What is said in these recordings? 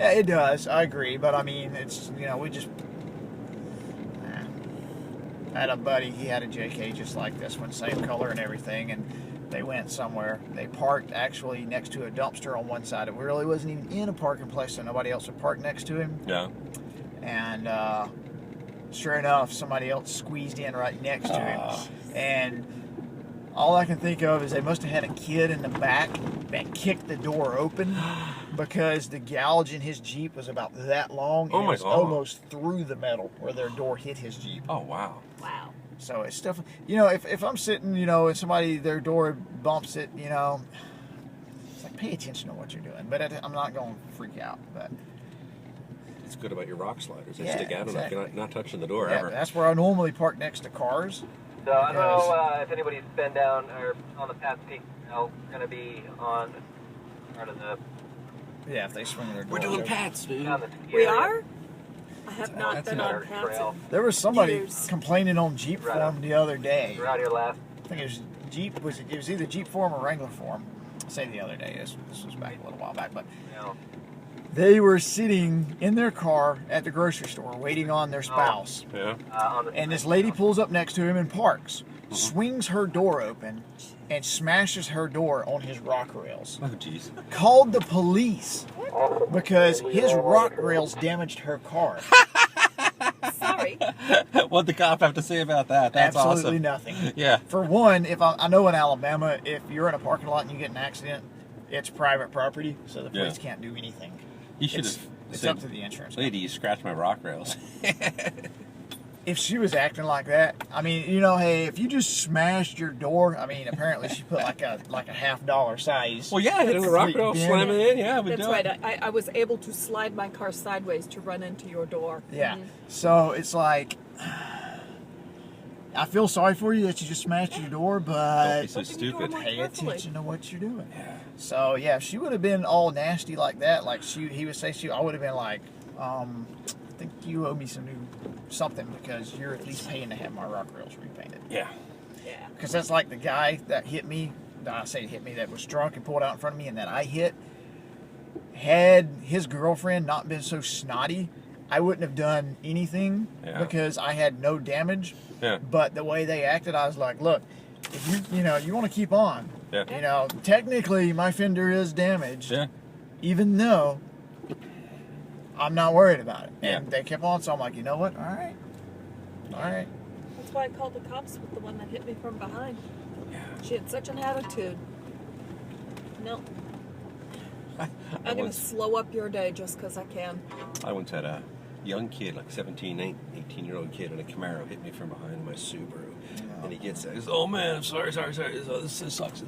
Yeah, it does. I agree, but I mean, it's we just. I had a buddy. He had a JK just like this one, same color and everything, and they went somewhere. They parked actually next to a dumpster on one side. It really wasn't even in a parking place, so nobody else would park next to him. Yeah. And sure enough, somebody else squeezed in right next to him. And all I can think of is they must have had a kid in the back that kicked the door open because the gouge in his Jeep was about that long. And it was almost through the metal where their door hit his Jeep. Oh, wow. Wow. So it's stuff, if I'm sitting, and somebody, their door bumps it, it's like, pay attention to what you're doing. But I'm not going to freak out. But it's good about your rock sliders. They Yeah, stick out exactly. enough. You're not touching the door yeah, ever. that's where I normally park next to cars. So I don't know if anybody's been down or on the Pat's Peak. Going to be on part of the. Yeah, if they swing their door. We're doing Pats, dude. down the ski We area. are? I have not That's been not on our Pat's. trail. There was somebody Years. complaining on Jeep Right Forum the other day. We're out here last. I think it was Jeep. It was either Jeep Forum or Wrangler Forum. I say the other day. This was back a little while back, but they were sitting in their car at the grocery store waiting on their spouse. Yeah. On the And this lady pulls up next to him and parks, swings her door open, and smashes her door on his rock rails. Oh, jeez. Called the police because his rock rails damaged her car. Sorry. What'd the cop have to say about that? That's Absolutely awesome. nothing. Yeah. For one, if I know in Alabama, if you're in a parking lot and you get an accident, it's private property, so the police can't do anything. You should It's, have it's said, up to the insurance. lady, you scratched my rock rails. If she was acting like that, I mean, hey, if you just smashed your door, I mean, apparently she put like a $50 size. Well, yeah, hitting the rock rail, Yeah. slamming it in, yeah, I would That's do right. it. I was able to slide my car sideways to run into your door. Yeah. So it's like, I feel sorry for you that you just smashed your door, Don't but be so Open your door stupid. more pay carefully. attention to what you're doing. Yeah. So yeah, if she would have been all nasty like that, like he would say I would have been like, I think you owe me some new something because you're at least paying to have my rock rails repainted. Yeah. Yeah. Because that's like the guy that hit me. I say hit me, that was drunk and pulled out in front of me, and that I hit. Had his girlfriend not been so snotty, I wouldn't have done anything because I had no damage. Yeah. But the way they acted, I was like, look, if you want to keep on. Yeah. Technically my fender is damaged. Yeah. Even though I'm not worried about it. Yeah. And they kept on, so I'm like, you know what? All right. That's why I called the cops with the one that hit me from behind. Yeah. She had such an attitude. No. I'm going to slow up your day just because I can. I once had a young kid, like 17, 18-year-old kid in a Camaro hit me from behind my Subaru. And he gets there. He goes, oh, man, I'm sorry. This sucks.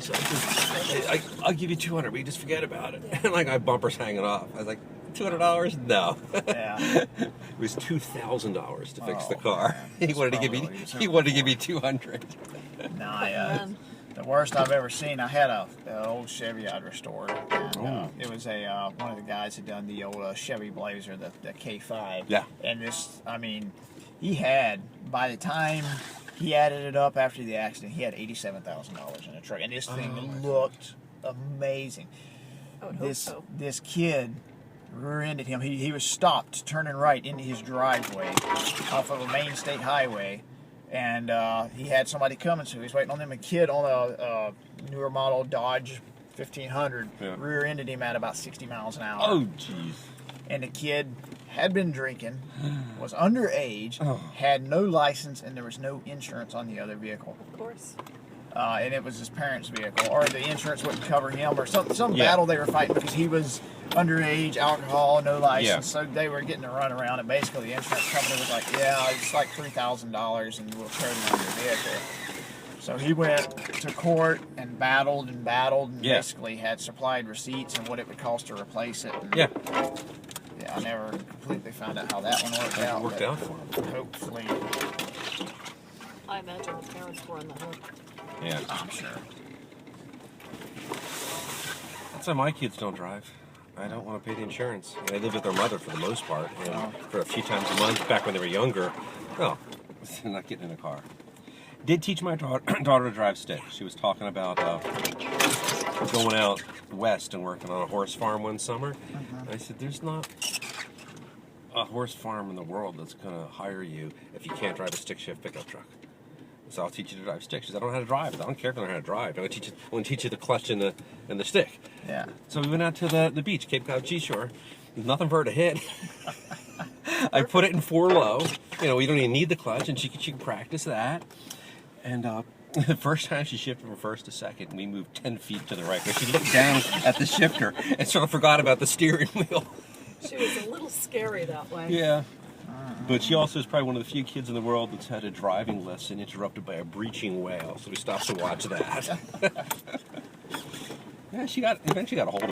I'll give you $200, but you just forget about it. And like my bumper's hanging off. I was like, $200? No. Yeah. It was $2,000 to fix the Oh, car. man. He wanted to give me $200. Nah, the worst I've ever seen, I had an old Chevy I'd restored. And, it was one of the guys had done the old Chevy Blazer, the K5. Yeah. And he had, by the time he added it up after the accident, he had $87,000 in the truck. And this thing looked amazing. I would hope so. This kid rear-ended him. He was stopped turning right into his driveway off of a main state highway. And he had somebody coming, so he was waiting on them. A kid on a newer model Dodge 1500 rear-ended him at about 60 miles an hour. Oh, jeez. And the kid had been drinking, was underage, had no license, and there was no insurance on the other vehicle. Of course. And it was his parents' vehicle, or the insurance wouldn't cover him, or some battle they were fighting because he was underage, alcohol, no license, so they were getting a run around, and basically the insurance company was like, yeah, it's like $3,000 and we'll tow you on your vehicle. So he went to court and battled and basically had supplied receipts and what it would cost to replace it. And I never completely found out how that one worked out. It worked out for him. Hopefully. I imagine the parents were on the hook. Yeah. I'm sure. That's why my kids don't drive. I don't want to pay the insurance. They live with their mother for the most part, and for a few times a month back when they were younger. No, they're not getting in a car. Did teach my daughter to drive stick. She was talking about going out west and working on a horse farm one summer. I said, there's not a horse farm in the world that's going to hire you if you can't drive a stick shift pickup truck. So I'll teach you to drive stick. She said, I don't know how to drive. I don't care if I don't know how to drive. I'm going to teach you the clutch and the stick. Yeah. So we went out to the beach, Cape Cod Seashore. There's nothing for her to hit. I put it in 4 low. You know, we don't even need the clutch, and she can practice that. And the first time she shifted from first to second, we moved 10 feet to the right. But she looked down at the shifter and sort of forgot about the steering wheel. She was a little scary that way. Yeah. But she also is probably one of the few kids in the world that's had a driving lesson interrupted by a breaching whale. So we stopped to watch that. Yeah, she eventually got a hold of it.